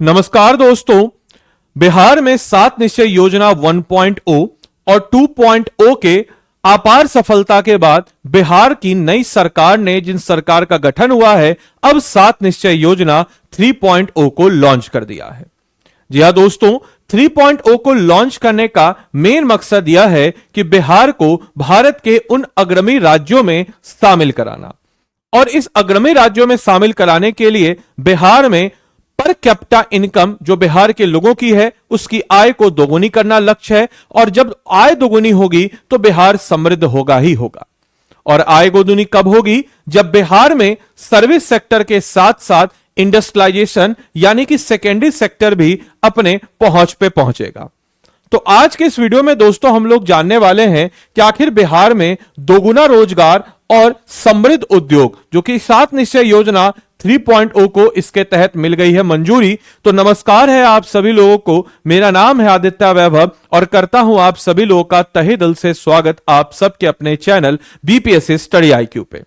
नमस्कार दोस्तों। बिहार में 7 निश्चय योजना 1.0 और 2.0 के अपार सफलता के बाद बिहार की नई सरकार ने, जिन सरकार का गठन हुआ है, अब 7 निश्चय योजना 3.0 को लॉन्च कर दिया है। जी हां दोस्तों, 3.0 को लॉन्च करने का मेन मकसद यह है कि बिहार को भारत के उन अग्रणी राज्यों में शामिल कराना, और इस अग्रणी राज्यों में शामिल कराने के लिए बिहार में पर कैपिटा इनकम जो बिहार के लोगों की है, उसकी आय को दोगुनी करना लक्ष्य है। और जब आय दोगुनी होगी तो बिहार समृद्ध होगा ही होगा। और आय दोगुनी कब होगी? जब बिहार में सर्विस सेक्टर के साथ साथ इंडस्ट्रियलाइजेशन यानी कि सेकेंडरी सेक्टर भी अपने पहुंच पे पहुंचेगा। तो आज के इस वीडियो में दोस्तों हम लोग जानने वाले हैं कि आखिर बिहार में दोगुना रोजगार और समृद्ध उद्योग, जो कि 7 निश्चय योजना 3.0 को इसके तहत मिल गई है मंजूरी। तो नमस्कार है आप सभी लोगों को, मेरा नाम है आदित्य वैभव और करता हूं आप सभी लोगों का तहे दिल से स्वागत आप सबके अपने चैनल बीपीएससी स्टडी आईक्यू पे।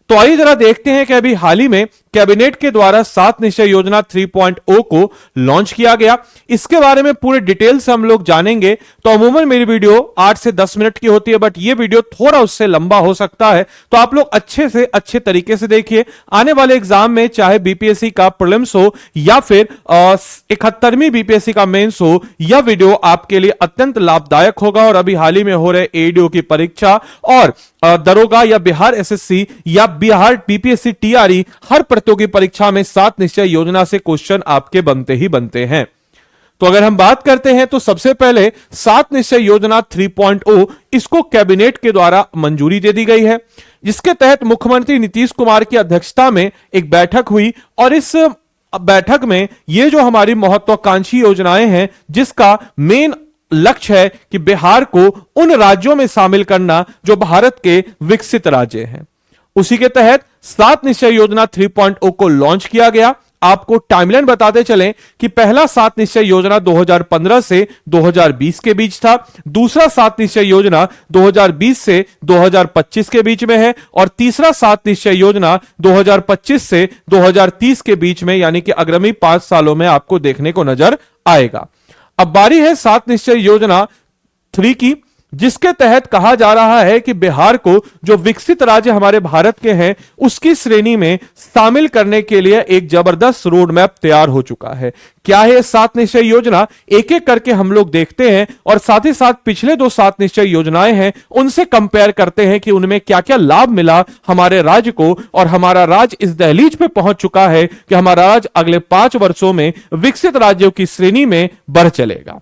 तो आइए जरा देखते हैं कि अभी हाल ही में कैबिनेट के द्वारा 7 निश्चय योजना 3.0 को लॉन्च किया गया। इसके बारे में पूरे डिटेल से हम लोग जानेंगे। तो अमूमन मेरी वीडियो 8 से 10 मिनट की होती है, बट ये वीडियो थोड़ा उससे लंबा हो सकता है, तो आप लोग अच्छे से अच्छे तरीके से देखिए। आने वाले एग्जाम में चाहे बीपीएससी का प्रीलिम्स हो या फिर 71वीं बीपीएससी का मेंस हो, यह वीडियो आपके लिए अत्यंत लाभदायक होगा। और अभी हाल ही में हो रहे एडीओ की परीक्षा और दरोगा या बिहार एसएससी या बिहार बीपीएससी टीआरई, हर प्रतियोगी परीक्षा में 7 निश्चय योजना से क्वेश्चन आपके बनते ही बनते हैं। तो अगर हम बात करते हैं तो सबसे पहले 7 निश्चय योजना 3.0 इसको कैबिनेट के द्वारा मंजूरी दे दी गई है, जिसके तहत मुख्यमंत्री नीतीश कुमार की अध्यक्षता में एक बैठक हुई। और इस बैठक में ये जो हमारी महत्वाकांक्षी योजनाएं हैं, जिसका मेन लक्ष्य है कि बिहार को उन राज्यों में शामिल करना जो भारत के विकसित राज्य हैं, उसी के तहत 7 निश्चय योजना 3.0 को लॉन्च किया गया। आपको टाइमलाइन बताते चलें कि पहला 7 निश्चय योजना 2015 से 2020 के बीच था, दूसरा 7 निश्चय योजना 2020 से 2025 के बीच में है, और तीसरा 7 निश्चय योजना 2025 से 2030 के बीच में, यानी कि आगामी 5 सालों में आपको देखने को नजर आएगा। अब बारी है 7 निश्चय योजना 3 की, जिसके तहत कहा जा रहा है कि बिहार को जो विकसित राज्य हमारे भारत के हैं उसकी श्रेणी में शामिल करने के लिए एक जबरदस्त रोड मैप तैयार हो चुका है। क्या है 7 निश्चय योजना, एक एक करके हम लोग देखते हैं और साथ ही साथ पिछले जो 7 निश्चय योजनाएं हैं उनसे कंपेयर करते हैं कि उनमें क्या क्या लाभ मिला हमारे राज्य को, और हमारा राज्य इस दहलीज पे पहुंच चुका है कि हमारा राज्य अगले 5 वर्षों में विकसित राज्यों की श्रेणी में बढ़ चलेगा।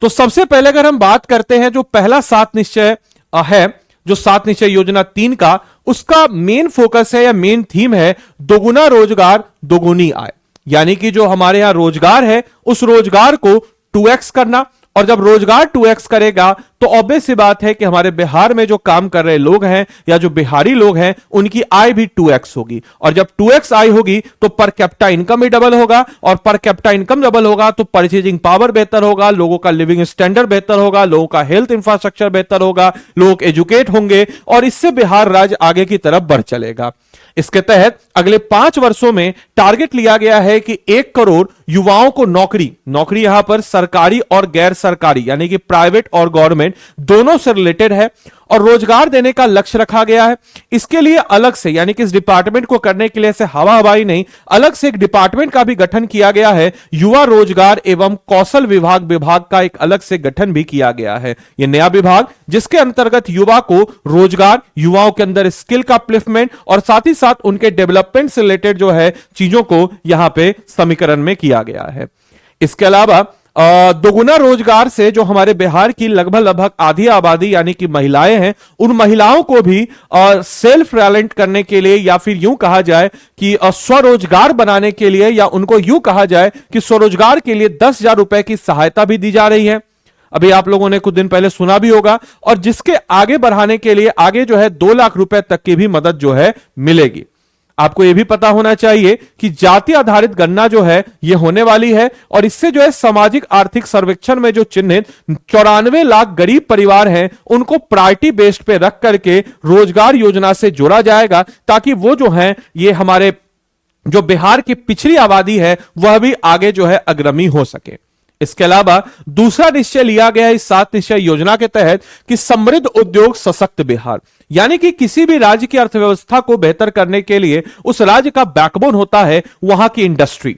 तो सबसे पहले अगर हम बात करते हैं जो पहला 7 निश्चय है, जो 7 निश्चय योजना 3 का, उसका मेन फोकस है या मेन थीम है दोगुना रोजगार दोगुनी आय। यानी कि जो हमारे यहां रोजगार है उस रोजगार को 2x करना, और जब रोजगार 2x करेगा तो ऑब्वियस सी बात है कि हमारे बिहार में जो काम कर रहे लोग हैं या जो बिहारी लोग हैं उनकी आय भी 2x होगी। और जब 2x आय होगी तो पर कैपिटा इनकम भी डबल होगा, और पर कैपिटा इनकम डबल होगा तो परचेजिंग पावर बेहतर होगा, लोगों का लिविंग स्टैंडर्ड बेहतर होगा, लोगों का हेल्थ इंफ्रास्ट्रक्चर बेहतर होगा, लोग एजुकेट होंगे, और इससे बिहार राज्य आगे की तरफ बढ़ चलेगा। इसके तहत अगले 5 वर्षों में टारगेट लिया गया है कि 1 करोड़ युवाओं को नौकरी यहां पर सरकारी और गैर सरकारी यानी कि प्राइवेट और गवर्नमेंट दोनों से रिलेटेड है, और रोजगार देने का लक्ष्य रखा गया है। इसके लिए अलग से, यानी कि इस डिपार्टमेंट को करने के लिए ऐसे हवाई नहीं, अलग से एक डिपार्टमेंट का भी गठन किया गया है। युवा रोजगार एवं कौशल विभाग का एक अलग से गठन भी किया गया है। यह नया विभाग जिसके अंतर्गत युवा को रोजगार, युवाओं के अंदर स्किल का अपलिफ्टमेंट और साथ ही साथ उनके डेवलपमेंट से रिलेटेड जो है चीजों को यहां पे समीकरण में किया गया है। इसके अलावा दोगुना रोजगार से जो हमारे बिहार की लगभग आधी आबादी यानी कि महिलाएं हैं, उन महिलाओं को भी सेल्फ रिलायंट करने के लिए, या फिर यूं कहा जाए कि स्वरोजगार बनाने के लिए, या उनको यूं कहा जाए कि स्वरोजगार के लिए 10,000 रुपए की सहायता भी दी जा रही है। अभी आप लोगों ने कुछ दिन पहले सुना भी होगा, और जिसके आगे बढ़ाने के लिए आगे जो है 2 लाख रुपए तक की भी मदद जो है मिलेगी। आपको यह भी पता होना चाहिए कि जाति आधारित गणना जो है यह होने वाली है, और इससे जो है सामाजिक आर्थिक सर्वेक्षण में जो चिन्हित 94 लाख गरीब परिवार हैं उनको प्रायोरिटी बेस्ड पे रख करके रोजगार योजना से जोड़ा जाएगा, ताकि वो जो है ये हमारे जो बिहार की पिछड़ी आबादी है वह भी आगे जो है अग्रणी हो सके। इसके अलावा दूसरा निश्चय लिया गया है इस 7 निश्चय योजना के तहत कि समृद्ध उद्योग सशक्त बिहार, यानी कि किसी भी राज्य की अर्थव्यवस्था को बेहतर करने के लिए उस राज्य का बैकबोन होता है वहां की इंडस्ट्री।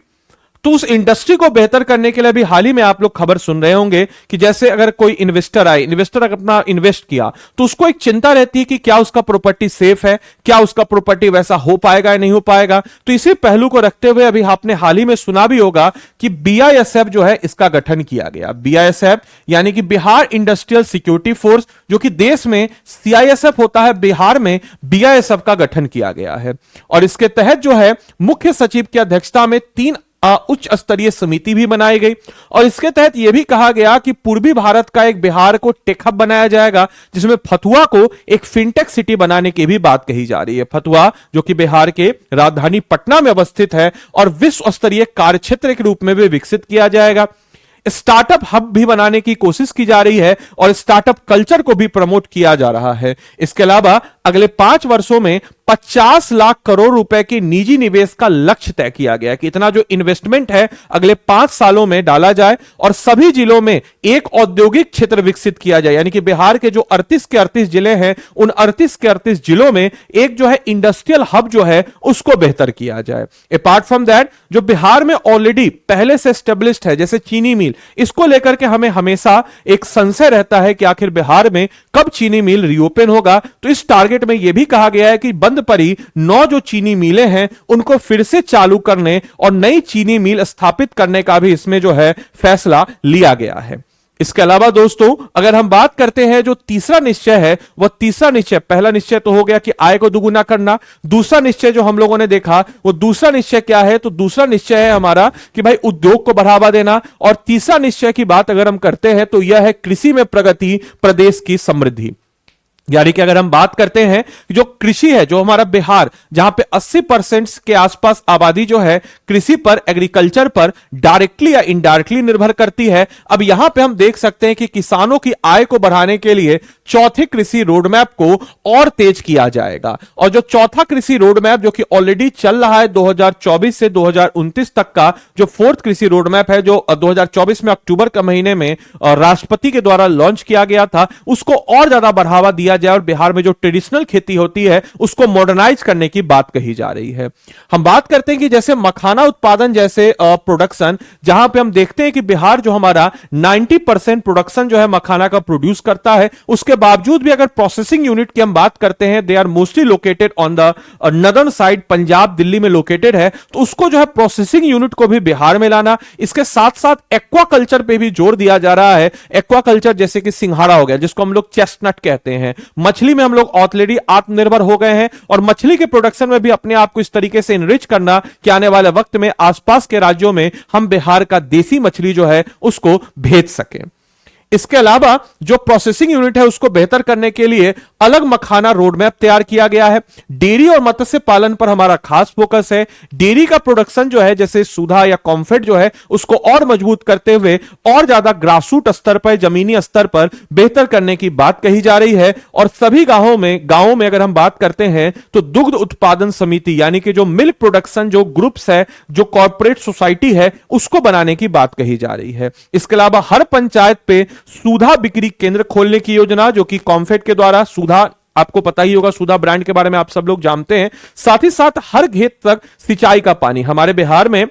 तो उस इंडस्ट्री को बेहतर करने के लिए भी हाल ही में आप लोग खबर सुन रहे होंगे कि जैसे अगर कोई इन्वेस्टर आए, इन्वेस्टर अगर अपना इन्वेस्ट किया तो उसको एक चिंता रहती है कि क्या उसका प्रॉपर्टी सेफ है, क्या उसका प्रॉपर्टी वैसा हो पाएगा या नहीं हो पाएगा। तो इसी पहलू को रखते हुए अभी आपने हाल ही में सुना भी होगा कि बीआईएसएफ जो है इसका गठन किया गया। बीआईएसएफ यानी कि बिहार इंडस्ट्रियल सिक्योरिटी फोर्स, जो कि देश में सीआईएसएफ होता है, बिहार में बीआईएसएफ का गठन किया गया है। और इसके तहत जो है मुख्य सचिव की अध्यक्षता में 3 उच्च स्तरीय समिति भी बनाई गई। और इसके तहत यह भी कहा गया कि पूर्वी भारत का एक बिहार को टेक हब बनाया जाएगा, जिसमें फतुहा को एक फिनटेक सिटी बनाने की भी बात कही जा रही है। फतुहा जो कि बिहार के राजधानी पटना में अवस्थित है और विश्व स्तरीय कार्यक्षेत्र के रूप में भी विकसित किया जाएगा। स्टार्टअप हब भी बनाने की कोशिश की जा रही है और स्टार्टअप कल्चर को भी प्रमोट किया जा रहा है। इसके अलावा अगले 5 वर्षों में 50 लाख करोड़ रुपए के निजी निवेश का लक्ष्य तय किया गया कि इतना जो इन्वेस्टमेंट है अगले 5 सालों में डाला जाए और सभी जिलों में एक औद्योगिक क्षेत्र विकसित किया जाए, यानी कि बिहार के जो 38 के 38 जिले हैं उन 38 के 38 जिलों में एक जो है इंडस्ट्रियल हब जो है उसको बेहतर किया जाए। अपार्ट फ्रॉम दैट, जो बिहार में ऑलरेडी पहले से स्टेब्लिश्ड है जैसे चीनी मिल, इसको लेकर के हमें हमेशा एक संशय रहता है कि आखिर बिहार में कब चीनी मिल रीओपन होगा। तो इस टारगेट में यह भी कहा गया है कि बंद पड़ी 9 जो चीनी मिलें हैं उनको फिर से चालू करने और नई चीनी मिल स्थापित करने का भी इसमें जो है फैसला लिया गया है। इसके अलावा दोस्तों अगर हम बात करते हैं जो तीसरा निश्चय है, वह तीसरा निश्चय, पहला निश्चय तो हो गया कि आय को दुगुना करना, दूसरा निश्चय जो हम लोगों ने देखा वो दूसरा निश्चय क्या है, तो दूसरा निश्चय है हमारा कि भाई उद्योग को बढ़ावा देना। और तीसरा निश्चय की बात अगर हम करते हैं तो यह है कृषि में प्रगति, प्रदेश की समृद्धि। यानी कि अगर हम बात करते हैं जो कृषि है, जो हमारा बिहार जहां पे 80% के आसपास आबादी जो है कृषि पर, एग्रीकल्चर पर डायरेक्टली या इनडायरेक्टली निर्भर करती है। अब यहां पे हम देख सकते हैं कि किसानों की आय को बढ़ाने के लिए चौथे कृषि रोडमैप को और तेज किया जाएगा। और जो चौथा कृषि रोडमैप जो कि ऑलरेडी चल रहा है 2024 से 2029 तक का, जो फोर्थ कृषि रोडमैप है जो 2024 में अक्टूबर के महीने में राष्ट्रपति के द्वारा लॉन्च किया गया था, उसको और ज्यादा बढ़ावा दिया जाए और बिहार में जो ट्रेडिशनल खेती होती है उसको मॉडर्नाइज करने की बात कही जा रही है। हम बात करते हैं कि जैसे मखाना उत्पादन जैसे प्रोडक्शन, जहां पे हम देखते हैं कि बिहार जो हमारा 90% प्रोडक्शन जो है मखाना का प्रोड्यूस करता है, उसके बावजूद भी अगर प्रोसेसिंग यूनिट की हम बात करते हैं, they are mostly located on the northern side, Punjab Delhi में लोकेटेड है, तो उसको जो है प्रोसेसिंग यूनिट को भी बिहार में लाना। इसके साथ साथ एक्वा कल्चर पे भी जोर दिया जा रहा है। एक्वा कल्चर जैसे कि सिंघाड़ा हो गया जिसको हम लोग चेस्टनट कहते हैं, मछली में हम लोग ऑलरेडी आत्मनिर्भर हो गए हैं और मछली के प्रोडक्शन में भी अपने आप को इस तरीके से इनरिच करना कि आने वाले वक्त में आसपास के राज्यों में हम बिहार का देसी मछली जो है उसको भेज सकें। इसके अलावा जो प्रोसेसिंग यूनिट है उसको बेहतर करने के लिए अलग मखाना रोडमैप तैयार किया गया है। डेयरी और मत्स्य पालन पर हमारा खास फोकस है। डेयरी का प्रोडक्शन जो है जैसे सुधा या कॉम्फेट जो है उसको और मजबूत करते हुए और ज्यादा ग्रासरूट स्तर पर, जमीनी स्तर पर बेहतर करने की बात कही जा रही है। और सभी गांवों में अगर हम बात करते हैं तो दुग्ध उत्पादन समिति यानी कि जो मिल्क प्रोडक्शन जो ग्रुप्स है, जो कॉर्पोरेट सोसाइटी है, उसको बनाने की बात कही जा रही है। इसके अलावा हर पंचायत पे सुधा बिक्री केंद्र खोलने की योजना, जो कि कॉम्फेट के द्वारा, सुधा आपको पता ही होगा, सुधा ब्रांड के बारे में आप सब लोग जानते हैं। साथ ही साथ हर खेत तक सिंचाई का पानी। हमारे बिहार में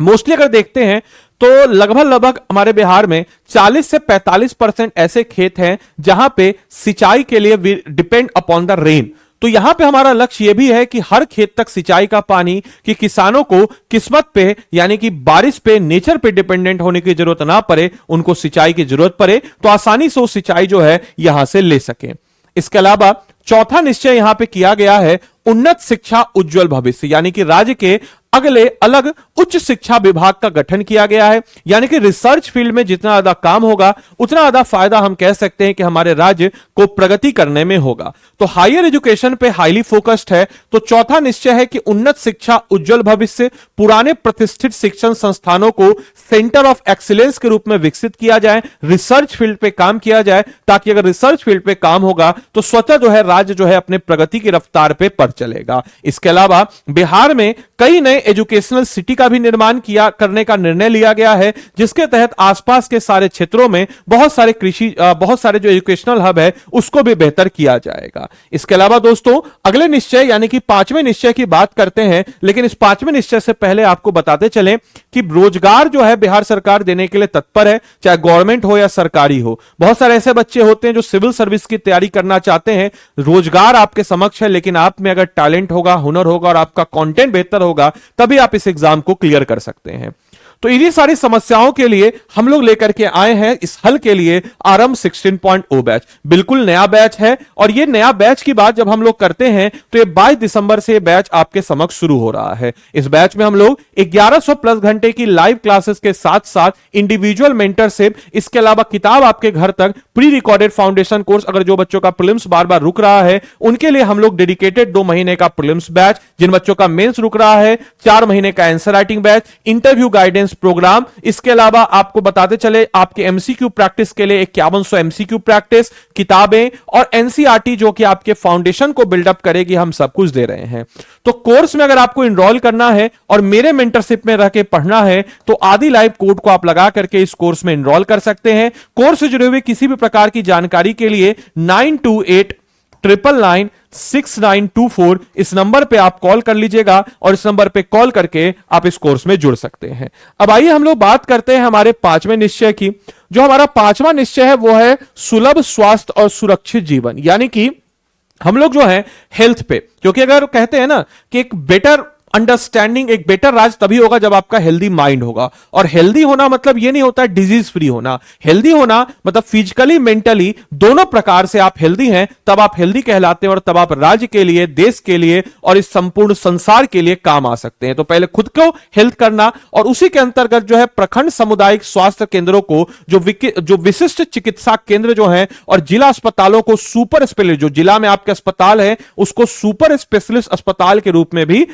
मोस्टली अगर देखते हैं तो लगभग हमारे बिहार में 40 से 45% ऐसे खेत हैं जहां पे सिंचाई के लिए डिपेंड अपॉन द रेन। तो यहां पे हमारा लक्ष्य यह भी है कि हर खेत तक सिंचाई का पानी, कि किसानों को किस्मत पे यानी कि बारिश पे, नेचर पे डिपेंडेंट होने की जरूरत ना पड़े, उनको सिंचाई की जरूरत पड़े तो आसानी से वो सिंचाई जो है यहां से ले सके। इसके अलावा चौथा निश्चय यहां पे किया गया है उन्नत शिक्षा उज्जवल भविष्य, यानी कि राज्य के अगले अलग उच्च शिक्षा विभाग का गठन किया गया है। यानी कि रिसर्च फील्ड में जितना ज्यादा काम होगा उतना ज्यादा फायदा हम कह सकते हैं कि हमारे राज्य को प्रगति करने में होगा। तो हायर एजुकेशन पे हाईली फोकस्ड है। तो चौथा निश्चय है कि उन्नत शिक्षा उज्जवल भविष्य, पुराने प्रतिष्ठित शिक्षण संस्थानों को सेंटर ऑफ एक्सीलेंस के रूप में विकसित किया जाए, रिसर्च फील्ड पे काम किया जाए, ताकि अगर रिसर्च फील्ड पे काम होगा तो स्वतः जो है राज्य जो है अपने प्रगति की रफ्तार पे पर चलेगा। इसके अलावा बिहार में कई नए एजुकेशनल सिटी का भी निर्माण करने का निर्णय लिया गया है, जिसके तहत आसपास के सारे क्षेत्रों में बहुत सारे जो एजुकेशनल हब है उसको भी बेहतर किया जाएगा। इसके अलावा दोस्तों अगले निश्चय यानी कि पांचवें निश्चय की बात करते हैं, लेकिन इस पांचवें निश्चय से पहले आपको बताते चलें कि रोजगार जो है बिहार सरकार देने के लिए तत्पर है, चाहे गवर्नमेंट हो या सरकारी हो। बहुत सारे ऐसे बच्चे होते हैं जो सिविल सर्विस की तैयारी करना चाहते हैं, रोजगार आपके समक्ष है, लेकिन आप में अगर टैलेंट होगा, हुनर होगा और आपका कंटेंट बेहतर होगा तभी आप इस एग्जाम को क्लियर कर सकते हैं। तो इन्हीं सारी समस्याओं के लिए हम लोग लेकर के आए हैं इस हल के लिए आरंभ 16.0 बैच। बिल्कुल नया बैच है और ये नया बैच की बात जब हम लोग करते हैं तो ये 22 दिसंबर से बैच आपके समक्ष शुरू हो रहा है। इस बैच में हम लोग 1100 प्लस घंटे की लाइव क्लासेस के साथ साथ इंडिविजुअल मेंटरशिप, इसके अलावा किताब आपके घर तक, प्री रिकॉर्डेड फाउंडेशन कोर्स, अगर जो बच्चों का प्रीलिम्स बार बार रुक रहा है उनके लिए हम लोग डेडिकेटेड 2 महीने का प्रीलिम्स बैच, जिन बच्चों का मेंस रुक रहा है 4 महीने का answer writing batch, interview guidance program. इसके अलावा आपको बताते चले आपके एमसीक्यू प्रैक्टिस के लिए 5100 एमसीक्यू प्रैक्टिस किताबें और एनसीईआरटी जो कि आपके फाउंडेशन को बिल्डअप करेगी, हम सब कुछ दे रहे हैं। तो कोर्स में अगर आपको इनरोल करना है और मेरे मेंटरशिप में रह के पढ़ना है तो आदि लाइव कोड को आप लगा करके इस कोर्स में इनरोल कर सकते हैं। कोर्स से जुड़े हुए किसी भी प्रकार की जानकारी के लिए 9289996924 इस नंबर पे आप कॉल कर लीजिएगा और इस नंबर पे कॉल करके आप इस कोर्स में जुड़ सकते हैं। अब आइए हम लोग बात करते हैं हमारे पांचवें निश्चय की। जो हमारा पांचवा निश्चय है वो है सुलभ स्वास्थ्य और सुरक्षित जीवन, यानी कि हम लोग जो है हेल्थ पे, क्योंकि अगर कहते हैं ना कि एक बेटर अंडरस्टैंडिंग, एक बेटर राज तभी होगा जब आपका हेल्दी माइंड होगा। और हेल्दी होना मतलब यह नहीं होता डिजीज फ्री होना। हेल्दी होना मतलब फिजिकली मेंटली दोनों प्रकार से आप हेल्दी हैं, तब आप हेल्दी कहलाते हैं और तब आप राज्य के लिए, देश के लिए और इस संपूर्ण संसार के लिए काम आ सकते हैं। तो पहले खुद को हेल्थ करना और उसी के अंतर्गत जो है प्रखंड सामुदायिक स्वास्थ्य केंद्रों को, जो विशिष्ट चिकित्सा केंद्र जो है और जिला अस्पतालों को सुपर स्पेशलिस्ट, जो जिला में आपके अस्पताल है उसको सुपर स्पेशलिस्ट अस्पताल के रूप में भी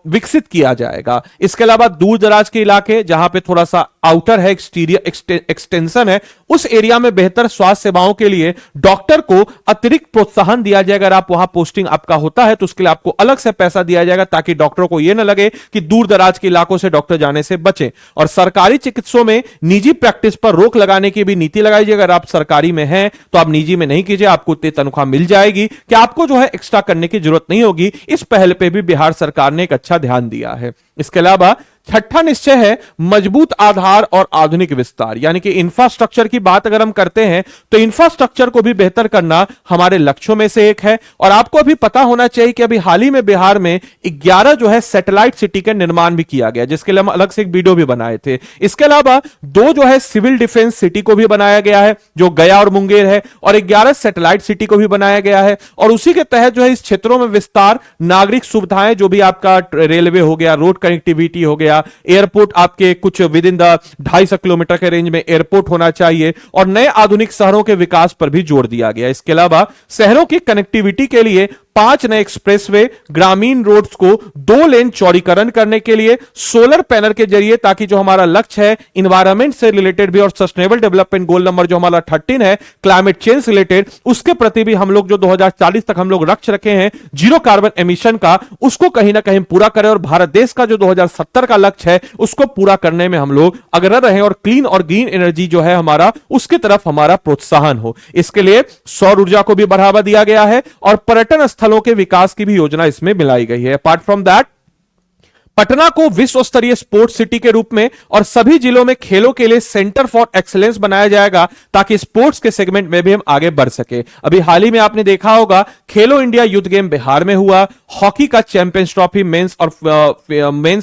विकसित किया जाएगा। इसके अलावा दूर दराज के इलाके जहां पे थोड़ा सा आउटर है, एक्सटीरियर एक्सटेंशन है, उस एरिया में बेहतर स्वास्थ्य सेवाओं के लिए डॉक्टर को अतिरिक्त प्रोत्साहन दिया जाएगा। अगर आप वहां पोस्टिंग आपका होता है तो उसके लिए आपको अलग से पैसा दिया जाएगा ताकि डॉक्टरों को यह ना लगे कि दूर दराज के इलाकों से डॉक्टर जाने से बचे। और सरकारी चिकित्सों में निजी प्रैक्टिस पर रोक लगाने की भी नीति लगाई जाएगी। अगर आप सरकारी में हैं तो आप निजी में नहीं कीजिए, आपको उतनी तनख्वाह मिल जाएगी कि आपको जो है एक्स्ट्रा करने की जरूरत नहीं होगी। इस पहल पे भी बिहार सरकार ने एक अच्छा ध्यान दिया है। इसके अलावा छठा निश्चय है मजबूत आधार और आधुनिक विस्तार, यानी कि इंफ्रास्ट्रक्चर की बात अगर हम करते हैं तो इंफ्रास्ट्रक्चर को भी बेहतर करना हमारे लक्ष्यों में से एक है। और आपको अभी पता होना चाहिए कि अभी हाल ही में बिहार में 11 जो है सैटेलाइट सिटी का निर्माण भी किया गया, जिसके लिए हम अलग से एक वीडियो भी बनाए थे। इसके अलावा 2 जो है सिविल डिफेंस सिटी को भी बनाया गया है जो गया और मुंगेर है, और 11 सैटेलाइट सिटी को भी बनाया गया है। और उसी के तहत जो है इस क्षेत्रों में विस्तार, नागरिक सुविधाएं जो भी आपका रेलवे हो गया, रोड कनेक्टिविटी हो गया, एयरपोर्ट आपके कुछ विद इन द 250 किलोमीटर के रेंज में एयरपोर्ट होना चाहिए, और नए आधुनिक शहरों के विकास पर भी जोर दिया गया। इसके अलावा शहरों की कनेक्टिविटी के लिए 5 नए एक्सप्रेसवे, ग्रामीण रोड्स को 2 लेन चौड़ीकरण करने के लिए सोलर पैनल के जरिए, ताकि जो हमारा लक्ष्य है इन्वायरमेंट से रिलेटेड भी और सस्टेनेबल डेवलपमेंट गोल नंबर जो हमारा 13 है क्लाइमेट चेंज रिलेटेड, उसके प्रति भी हम लोग जो 2040 तक हम लोग लक्ष्य रखे हैं जीरो कार्बन एमिशन का, उसको कहीं ना कहीं पूरा करें। और भारत देश का जो 2070 का लक्ष्य है उसको पूरा करने में हम लोग अग्रणी रहें और क्लीन और ग्रीन एनर्जी जो है हमारा, उसकी तरफ हमारा प्रोत्साहन हो। इसके लिए सौर ऊर्जा को भी बढ़ावा दिया गया है और पर्यटन स्थलों के विकास की भी योजना इसमें मिलाई गई है। अपार्ट फ्रॉम दैट पटना को विश्व स्तरीय स्पोर्ट्स सिटी के रूप में और सभी जिलों में खेलों के लिए सेंटर फॉर एक्सीलेंस बनाया जाएगा ताकि स्पोर्ट्स के सेगमेंट में भी हम आगे बढ़ सके। अभी हाल ही में आपने देखा होगा खेलो इंडिया यूथ गेम बिहार में हुआ, हॉकी का चैंपियंस ट्रॉफी मेंस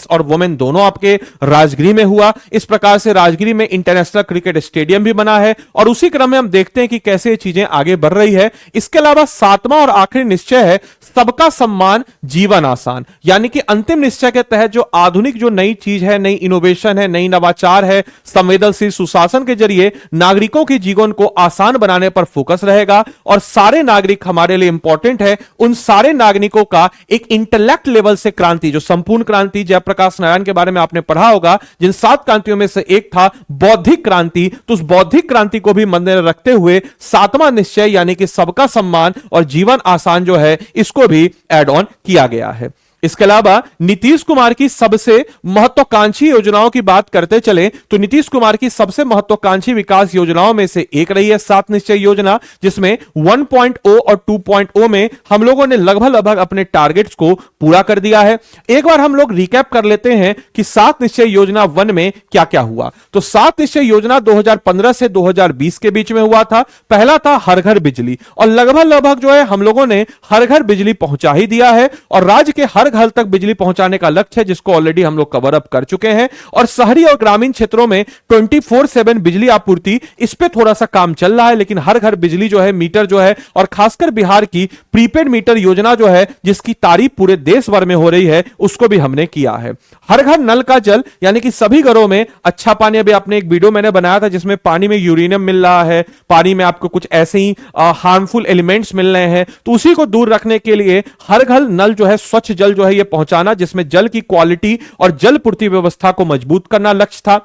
और वुमेन दोनों आपके राजगिरी में हुआ। इस प्रकार से राजगिरी में इंटरनेशनल क्रिकेट स्टेडियम भी बना है और उसी क्रम में हम देखते हैं कि कैसे चीजें आगे बढ़ रही है। इसके अलावा 7वां और आखिरी निश्चय है सबका सम्मान जीवन आसान, यानी कि अंतिम निश्चय के तहत जो आधुनिक जो नई चीज है, नई इनोवेशन है, नई नवाचार है, संवेदनशील सुशासन के जरिए नागरिकों के जीवन को आसान बनाने पर फोकस रहेगा। और सारे नागरिक हमारे लिए इंपॉर्टेंट है, उन सारे नागरिकों का एक इंटेलेक्ट लेवल से क्रांति, जो संपूर्ण क्रांति जयप्रकाश नारायण के बारे में आपने पढ़ा होगा, जिन 7 क्रांतियों में से एक था बौद्धिक क्रांति, तो उस बौद्धिक क्रांति को भी मद्देनजर रखते हुए 7वां निश्चय यानी कि सबका सम्मान और जीवन आसान जो है इसको भी एड ऑन किया गया है। इसके अलावा नीतीश कुमार की सबसे महत्वाकांक्षी योजनाओं की बात करते चले तो नीतीश कुमार की सबसे महत्वाकांक्षी विकास योजनाओं में से एक रही है 7 निश्चय योजना, जिसमें 1.0 और 2.0 में हम लोगों ने लगभग अपने टारगेट्स को पूरा कर दिया है। एक बार हम लोग रिकैप कर लेते हैं कि 7 निश्चय योजना 1 में क्या क्या हुआ। तो 7 निश्चय योजना 2015 से 2020 के बीच में हुआ था। पहला था हर घर बिजली, और लगभग जो है हम लोगों ने हर घर बिजली पहुंचा ही दिया है, और राज्य के हर घर तक बिजली पहुंचाने का लक्ष्य है जिसको ऑलरेडी हम लोग कवर अप कर चुके हैं। और शहरी और ग्रामीण क्षेत्रों में 24/7 बिजली आपूर्ति, इस पे थोड़ा सा काम चल रहा है, लेकिन हर घर बिजली जो है, मीटर जो है, और खासकर बिहार की प्रीपेड मीटर योजना जो है जिसकी तारीफ पूरे देश भर में हो रही है, उसको भी हमने किया है। हर घर नल का जल, यानी कि सभी घरों में अच्छा पानी। अभी आपने एक वीडियो मैंने बनाया था जिसमें पानी में यूरेनियम मिल रहा है, पानी में आपको कुछ ऐसे ही हार्मफुल एलिमेंट्स मिल रहे हैं, तो उसी को दूर रखने के लिए हर घर नल जो है, स्वच्छ जल जो है ये पहुंचाना, जिसमें जल की क्वालिटी और जल पूर्ति व्यवस्था को मजबूत करना लक्ष्य था।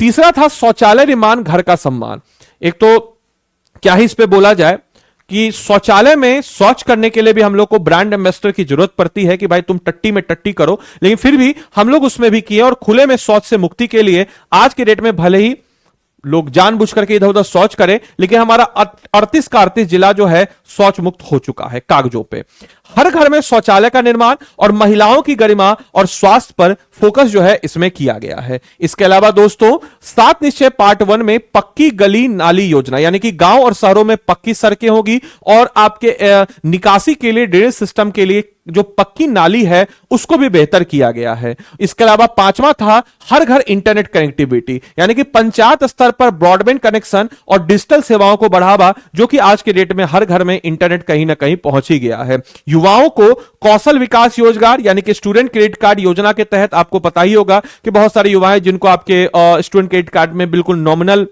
तीसरा था शौचालय निर्माण घर का सम्मान। एक तो क्या ही इस पे बोला जाए कि शौचालय में शौच करने के लिए भी हम लोग को ब्रांड एम्बेसडर की जरूरत पड़ती है कि भाई तुम टट्टी में टट्टी करो, लेकिन फिर भी हम लोग उसमें भी किए। और खुले में शौच से मुक्ति के लिए आज के डेट में भले ही लोग जानबूझ करके इधर उधर शौच करें, लेकिन हमारा 38 का 38 जिला जो है शौच मुक्त हो चुका है कागजों पे। हर घर में शौचालय का निर्माण और महिलाओं की गरिमा और स्वास्थ्य पर फोकस जो है इसमें किया गया है। इसके अलावा दोस्तों 7 निश्चय पार्ट 1 में पक्की गली नाली योजना, यानी कि गांव और शहरों में पक्की सड़कें होगी, और आपके निकासी के लिए, ड्रेनेज सिस्टम के लिए जो पक्की नाली है उसको भी बेहतर किया गया है। इसके अलावा 5वां था हर घर इंटरनेट कनेक्टिविटी, यानी कि पंचायत स्तर पर ब्रॉडबैंड कनेक्शन और डिजिटल सेवाओं को बढ़ावा, जो कि आज के डेट में हर घर में इंटरनेट कहीं ना कहीं पहुंच ही गया है। युवाओं को कौशल विकास योजगार, यानी कि स्टूडेंट क्रेडिट कार्ड योजना के तहत आपको पता ही होगा कि बहुत सारे युवा हैं जिनको आपके स्टूडेंट क्रेडिट कार्ड में बिल्कुल नॉमिनल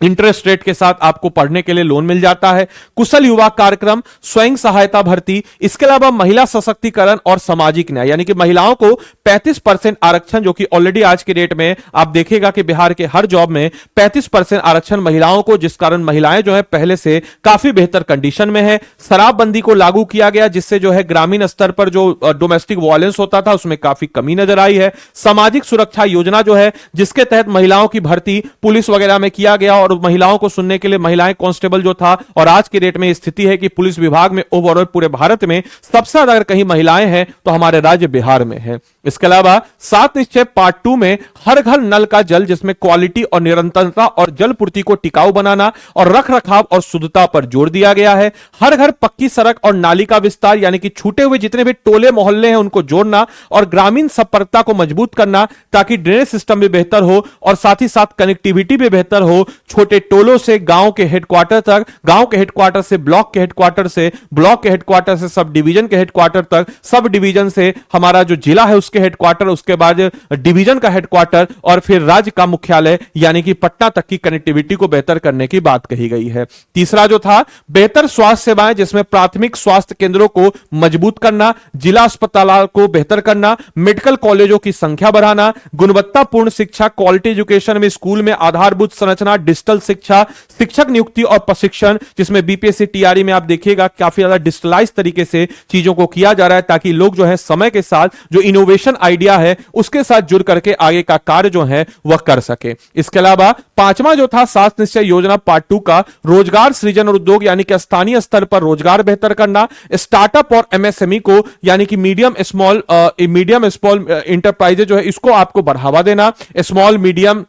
इंटरेस्ट रेट के साथ आपको पढ़ने के लिए लोन मिल जाता है। कुशल युवा कार्यक्रम, स्वयं सहायता भर्ती, इसके अलावा महिला सशक्तिकरण और सामाजिक न्याय, यानी कि महिलाओं को 35% आरक्षण, जो कि ऑलरेडी आज के डेट में आप देखिएगा कि बिहार के हर जॉब में 35% आरक्षण महिलाओं को, जिस कारण महिलाएं जो है पहले से काफी बेहतर कंडीशन में है। शराबबंदी को लागू किया गया, जिससे जो है ग्रामीण स्तर पर जो डोमेस्टिक वायलेंस होता था उसमें काफी कमी नजर आई है। सामाजिक सुरक्षा योजना जो है, जिसके तहत महिलाओं की भर्ती पुलिस वगैरह में किया गया, और महिलाओं को सुनने के लिए महिलाएं कांस्टेबल जो था, और आज के डेट में स्थिति है कि पुलिस विभाग में ओवरऑल पूरे भारत में सबसे ज्यादा अगर कहीं महिलाएं हैं तो हमारे राज्य बिहार में है। इसके अलावा 7 निश्चय पार्ट 2 में हर घर नल का जल, जिसमें क्वालिटी और निरंतरता और जल पूर्ति को टिकाऊ बनाना और रख रखाव और शुद्धता पर जोर दिया गया है। हर घर पक्की सड़क और नाली का विस्तार, यानी कि छूटे हुए जितने भी टोले मोहल्ले हैं उनको जोड़ना और ग्रामीण संपर्कता को मजबूत करना, ताकि ड्रेनेज सिस्टम भी बेहतर हो और साथ ही साथ कनेक्टिविटी भी बेहतर हो। छोटे टोलों से गांव के हेडक्वार्टर तक, गांव के हेडक्वार्टर से ब्लॉक के हेडक्वार्टर से, ब्लॉक के हेडक्वार्टर से सब डिवीजन के हेडक्वार्टर तक, सब डिवीजन से हमारा जो जिला है उसके हेडक्वार्टर, उसके बाद डिवीजन का हेडक्वार्टर, और फिर राज्य का मुख्यालय यानी कि पटना तक की कनेक्टिविटी को बेहतर करने की बात कही गई है। तीसरा जो था बेहतर स्वास्थ्य सेवाएं, जिसमें प्राथमिक स्वास्थ्य केंद्रों को मजबूत करना, जिला अस्पतालों को बेहतर करना, मेडिकल कॉलेजों की संख्या बढ़ाना, गुणवत्तापूर्ण शिक्षा, क्वालिटी एजुकेशन में स्कूल में आधारभूत संरचना, डिजिटल शिक्षा, शिक्षक नियुक्ति और प्रशिक्षण, जिसमें बीपीएससी टीआरई में आप देखिएगा काफी ज्यादा डिजिटलाइज तरीके से चीजों को किया जा रहा है, ताकि लोग जो है समय के साथ जो इनोवेशन आइडिया है उसके साथ जुड़ करके आगे का कार्य जो है वह कर सके। इसके अलावा 5वां जो था 7 निश्चय योजना पार्ट 2 का रोजगार सृजन और उद्योग, यानी कि स्थानीय स्तर पर रोजगार बेहतर करना, स्टार्टअप और एमएसएमई को, यानी कि मीडियम स्मॉल इंटरप्राइजेज जो है इसको आपको बढ़ावा देना, स्मॉल मीडियम,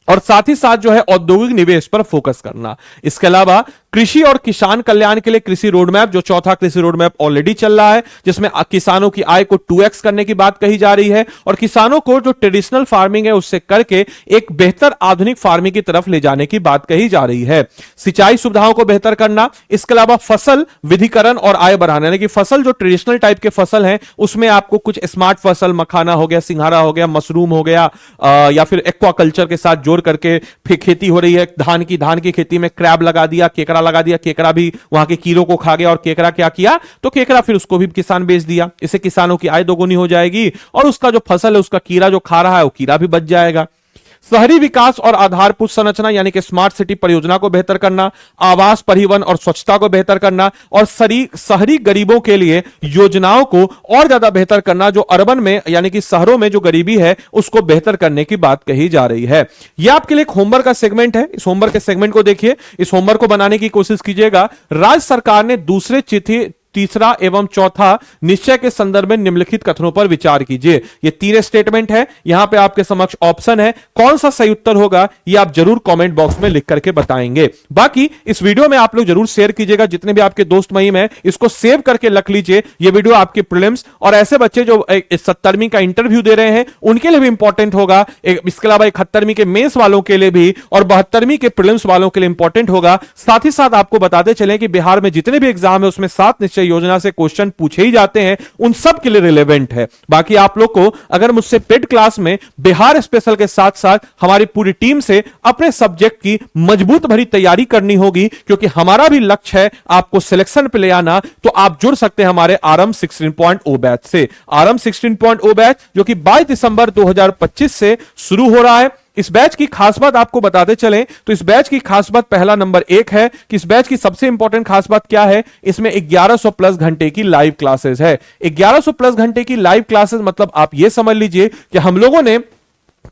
और साथ ही साथ जो है औद्योगिक निवेश पर फोकस करना। इसके अलावा कृषि और किसान कल्याण के लिए कृषि रोडमैप, जो चौथा कृषि रोडमैप ऑलरेडी चल रहा है, जिसमें किसानों की आय को 2x करने की बात कही जा रही है, और किसानों को जो ट्रेडिशनल फार्मिंग है उससे करके एक बेहतर आधुनिक फार्मिंग की तरफ ले जाने की बात कही जा रही है। सिंचाई सुविधाओं को बेहतर करना, इसके अलावा फसल विधिकरण और आय बढ़ाना, यानी कि फसल जो ट्रेडिशनल टाइप के फसल हैं उसमें आपको कुछ स्मार्ट फसल, मखाना हो गया, सिंघाड़ा हो गया, मशरूम हो गया, या फिर एक्वाकल्चर के साथ जोड़ करके फिर खेती हो रही है धान की खेती में क्रैब लगा दिया, केकड़ा लगा दिया, केकड़ा भी वहां के कीड़ों को खा गया, और केकड़ा क्या किया तो केकड़ा फिर उसको भी किसान बेच दिया। इससे किसानों की आय दोगुनी हो जाएगी और उसका जो फसल है उसका कीड़ा जो खा रहा है वो कीड़ा भी बच जाएगा। शहरी विकास और आधारभूत संरचना यानी कि स्मार्ट सिटी परियोजना को बेहतर करना, आवास, परिवहन और स्वच्छता को बेहतर करना, और शहरी गरीबों के लिए योजनाओं को और ज्यादा बेहतर करना, जो अर्बन में यानी कि शहरों में जो गरीबी है उसको बेहतर करने की बात कही जा रही है। यह आपके लिए एक होमवर्क का सेगमेंट है। इस होमवर्क के सेगमेंट को देखिए, इस होमवर्क को बनाने की कोशिश कीजिएगा। राज्य सरकार ने दूसरे चिट्ठी, तीसरा एवं चौथा निश्चय के संदर्भ में निम्नलिखित कथनों पर विचार कीजिए। ये तीन स्टेटमेंट है, यहां पे आपके समक्ष ऑप्शन है, कौन सा सही उत्तर होगा ये आप जरूर कमेंट बॉक्स में लिख करके बताएंगे। बाकी इस वीडियो में आप लोग जरूर शेयर कीजिएगा, जितने भी आपके दोस्त महीम है इसको सेव करके रख लीजिए। ये वीडियो आपके प्रीलिम्स और ऐसे बच्चे जो 70वीं का इंटरव्यू दे रहे हैं उनके लिए भी इंपॉर्टेंट होगा। इसके अलावा 71वीं के मेंस वालों के लिए भी और 72वीं के प्रीलिम्स वालों के लिए इंपॉर्टेंट होगा। साथ ही साथ आपको बताते चलें कि बिहार में जितने भी एग्जाम है उसमें 7 निश्चय योजना से क्वेश्चन पूछे ही जाते हैं, उन सब के लिए रिलेवेंट है। बाकी आप लोग को अगर मुझसे पेड क्लास में बिहार स्पेशल के साथ साथ हमारी पूरी टीम से अपने सब्जेक्ट की मजबूत भरी तैयारी करनी होगी, क्योंकि हमारा भी लक्ष्य है आपको सिलेक्शन पे ले आना, तो आप जुड़ सकते हैं हमारे आरंभ 16.0 बैच से। आरंभ 16.0 बैच जो कि 22 दिसंबर 2025 से शुरू हो रहा है। इस बैच की खास बात आपको बताते चलें तो इस बैच की खास बात पहला नंबर 1 है कि इस बैच की सबसे इंपॉर्टेंट खास बात क्या है, इसमें 1100 प्लस घंटे की लाइव क्लासेस है। 1100 प्लस घंटे की लाइव क्लासेस मतलब आप यह समझ लीजिए कि हम लोगों ने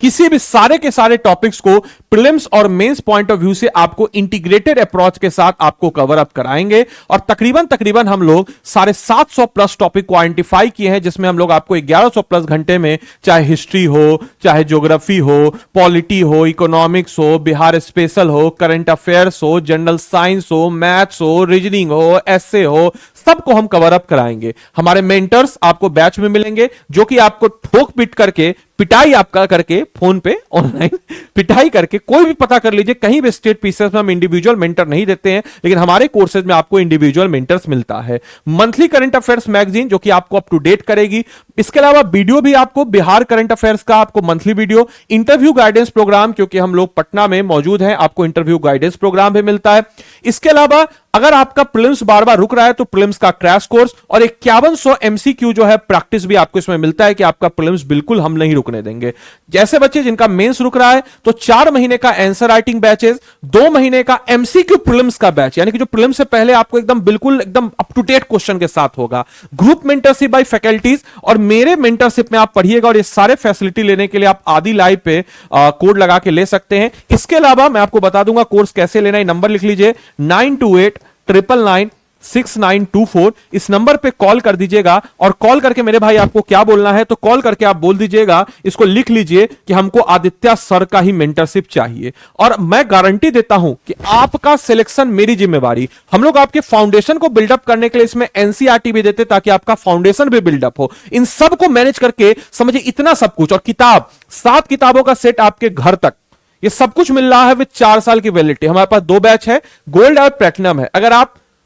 किसी भी सारे के सारे टॉपिक्स को प्रीलिम्स और मेंस पॉइंट ऑफ व्यू से आपको इंटीग्रेटेड अप्रोच के साथ आपको कवर अप कराएंगे। और तकरीबन हम लोग 750 प्लस टॉपिक को आइडेंटिफाई किए हैं, जिसमें हम लोग आपको 1100 प्लस घंटे में चाहे हिस्ट्री हो, चाहे ज्योग्राफी हो, पॉलिटी हो, इकोनॉमिक्स हो, बिहार स्पेशल हो, करंट अफेयर्स हो, जनरल साइंस हो, मैथ्स हो, रीजनिंग हो, एसए हो, सबको हम कवर अप कराएंगे। हमारे मेंटर्स आपको बैच में मिलेंगे जो कि आपको ठोक पीट करके, पिटाई आपका करके, फोन पे ऑनलाइन पिटाई करके, कोई भी पता कर लीजिए, कहीं भी स्टेट पीसेस में हम इंडिविजुअल मेंटर नहीं देते हैं, लेकिन हमारे कोर्सेज में आपको इंडिविजुअल मेंटर्स मिलता है। मंथली करंट अफेयर्स मैगजीन जो कि आपको अप टू डेट करेगी। इसके अलावा वीडियो भी आपको बिहार करंट अफेयर्स का आपको monthly video, interview guidance program, क्योंकि हम लोग पटना में मौजूद हैं, आपको इंटरव्यू गाइडेंस प्रोग्राम भी मिलता है। इसके अलावा अगर आपका प्रीलिम्स बार बार रुक रहा है तो प्रीलिम्स का क्रैश कोर्स और 5100 एमसीक्यू जो है प्रैक्टिस भी आपको इसमें मिलता है कि आपका प्रीलिम्स बिल्कुल हम नहीं रुकने देंगे। जैसे बच्चे जिनका मेंस रुक रहा है तो 4 महीने का आंसर राइटिंग बैचेस, 2 महीने का एमसीक्यू प्रीलिम्स का बैच, यानी कि जो प्रीलिम्स से पहले आपको एकदम बिल्कुल एकदम अप टू डेट क्वेश्चन के साथ होगा। ग्रुप मेंटरशिप बाय फैकल्टीज और मेरे मेंटरशिप में आप पढ़िएगा, और ये सारे फैसिलिटी लेने के लिए आप आदि लाइव पे कोड लगा के ले सकते हैं। इसके अलावा मैं आपको बता दूंगा कोर्स कैसे लेना है। नंबर लिख लीजिए 9289996924। इस नंबर पे कॉल कर दीजिएगा, और कॉल करके मेरे भाई आपको क्या बोलना है, तो कॉल करके आप बोल दीजिएगा, इसको लिख लीजिए कि हमको आदित्य सर का ही मेंटरशिप चाहिए। और मैं गारंटी देता हूं कि आपका सिलेक्शन मेरी जिम्मेवारी। हम लोग आपके फाउंडेशन को बिल्डअप करने के लिए इसमें एनसीईआरटी भी देते ताकि आपका फाउंडेशन भी बिल्डअप हो। इन सब को मैनेज करके समझिए इतना सब कुछ, और किताब 7 किताबों का सेट आपके घर तक, ये सब कुछ मिल रहा है विद 4 साल की वैलिडिटी। हमारे पास 2 बैच है, गोल्ड और प्लेटिनम है। अगर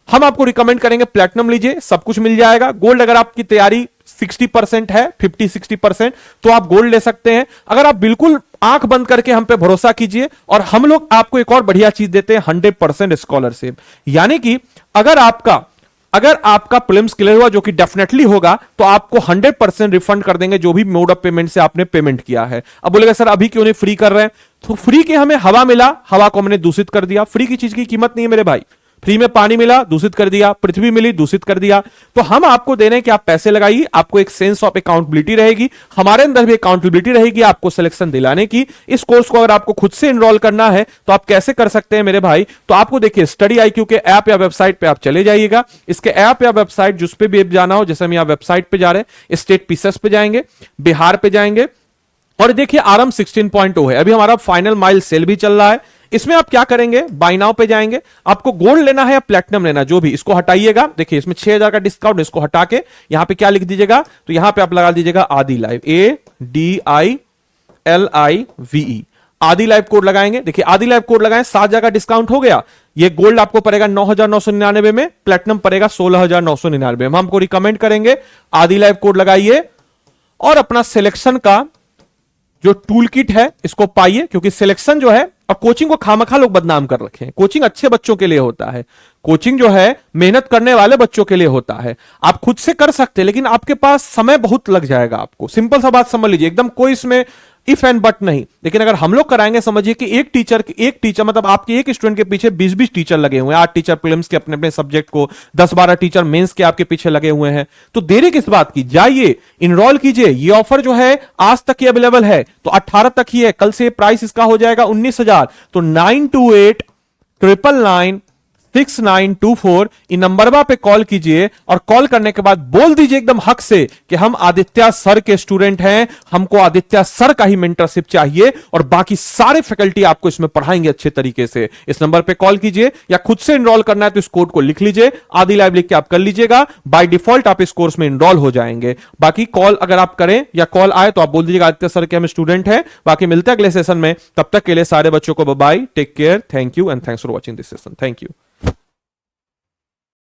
हम आपको रिकमेंड करेंगे प्लेटिनम लीजिए, सब कुछ मिल जाएगा। गोल्ड अगर आपकी तैयारी 60% है, 50-60%, तो आप गोल्ड ले सकते हैं। अगर आप बिल्कुल आंख बंद करके हम पे भरोसा कीजिए, और हम लोग आपको एक और बढ़िया चीज देते हैं, 100% स्कॉलरशिप। यानी कि अगर आपका प्रीलिम्स क्लियर हुआ, जो कि डेफिनेटली होगा, तो आपको 100% रिफंड कर देंगे जो भी मोड ऑफ पेमेंट से आपने पेमेंट किया है। अब बोलेगा सर अभी क्यों नहीं फ्री कर रहे हैं, तो फ्री के हमें हवा मिला, हवा को हमने दूषित कर दिया। फ्री की चीज की कीमत नहीं है मेरे भाई। फ्री में पानी मिला, दूषित कर दिया, पृथ्वी मिली, दूषित कर दिया। तो हम आपको दे रहे हैं कि आप पैसे लगाइए, आपको एक सेंस ऑफ अकाउंटेबिलिटी रहेगी, हमारे अंदर भी अकाउंटेबिलिटी रहेगी आपको सिलेक्शन दिलाने की। इस कोर्स को अगर आपको खुद से एनरोल करना है तो आप कैसे कर सकते हैं मेरे भाई, तो आपको देखिए स्टडी IQ के ऐप या वेबसाइट पे आप चले जाइएगा। इसके ऐप या वेबसाइट जिस पे भी जाना हो, जैसे हम यहाँ वेबसाइट पे जा रहे हैं, स्टेट पीसेस पे जाएंगे, बिहार पे जाएंगे, और देखिए आरंभ 16.0 है। अभी हमारा फाइनल माइल सेल भी चल रहा है। इसमें आप क्या करेंगे, बाय नाउ पे जाएंगे, आपको गोल्ड लेना है या प्लैटिनम लेना, जो भी, इसको हटाइएगा। देखिए इसमें 6000 का डिस्काउंट, इसको हटा के यहां पे क्या लिख दीजिएगा, तो यहां पे आप लगा दीजिएगा आदि लाइव, ADILIVE, आदि लाइव कोड लगाएंगे। देखिए आदि लाइव कोड लगाएं, 7000 का डिस्काउंट हो गया। ये गोल्ड आपको पड़ेगा 9999 में, प्लैटिनम पड़ेगा 16999 में। हम आपको रिकमेंड करेंगे आदि लाइव कोड लगाइए, और अपना सिलेक्शन का जो टूल किट है इसको पाइए, क्योंकि सिलेक्शन जो है, और कोचिंग को खामखा लोग बदनाम कर रखे हैं। कोचिंग अच्छे बच्चों के लिए होता है, कोचिंग जो है मेहनत करने वाले बच्चों के लिए होता है। आप खुद से कर सकते हैं, लेकिन आपके पास समय बहुत लग जाएगा। आपको सिंपल सा बात समझ लीजिए, एकदम कोई इसमें इफ एंड बट नहीं। लेकिन अगर हम लोग कराएंगे, समझिए कि एक टीचर मतलब आपके एक स्टूडेंट के पीछे 20-20 टीचर लगे हुए हैं, 8 टीचर प्रीलिम्स के अपने अपने सब्जेक्ट को, 10-12 टीचर मेंस के आपके पीछे लगे हुए हैं, तो देरी किस बात की, जाइए इनरोल कीजिए। ये ऑफर जो है आज तक ही अवेलेबल है, तो 18 तक ही है, कल से प्राइस इसका हो जाएगा 19,000। तो 9289996924 इन नंबर पे कॉल कीजिए, और कॉल करने के बाद बोल दीजिए एकदम हक से कि हम आदित्य सर के स्टूडेंट हैं, हमको आदित्य सर का ही मेंटरशिप चाहिए, और बाकी सारे फैकल्टी आपको इसमें पढ़ाएंगे अच्छे तरीके से। इस नंबर पे कॉल कीजिए, या खुद से इनरोल करना है तो इस कोड को लिख लीजिए, आदि लाइव लिख के आप कर लीजिएगा। बाय डिफॉल्ट आप इस कोर्स में इनरोल हो जाएंगे। बाकी कॉल अगर आप करें या कॉल आए तो आप बोल दीजिएगा आदित्य सर के हम स्टूडेंट हैं। बाकी मिलते हैं अगले सेशन में, तब तक के लिए सारे बच्चों को bye, take care, thank you and thanks for watching this session. Thank you.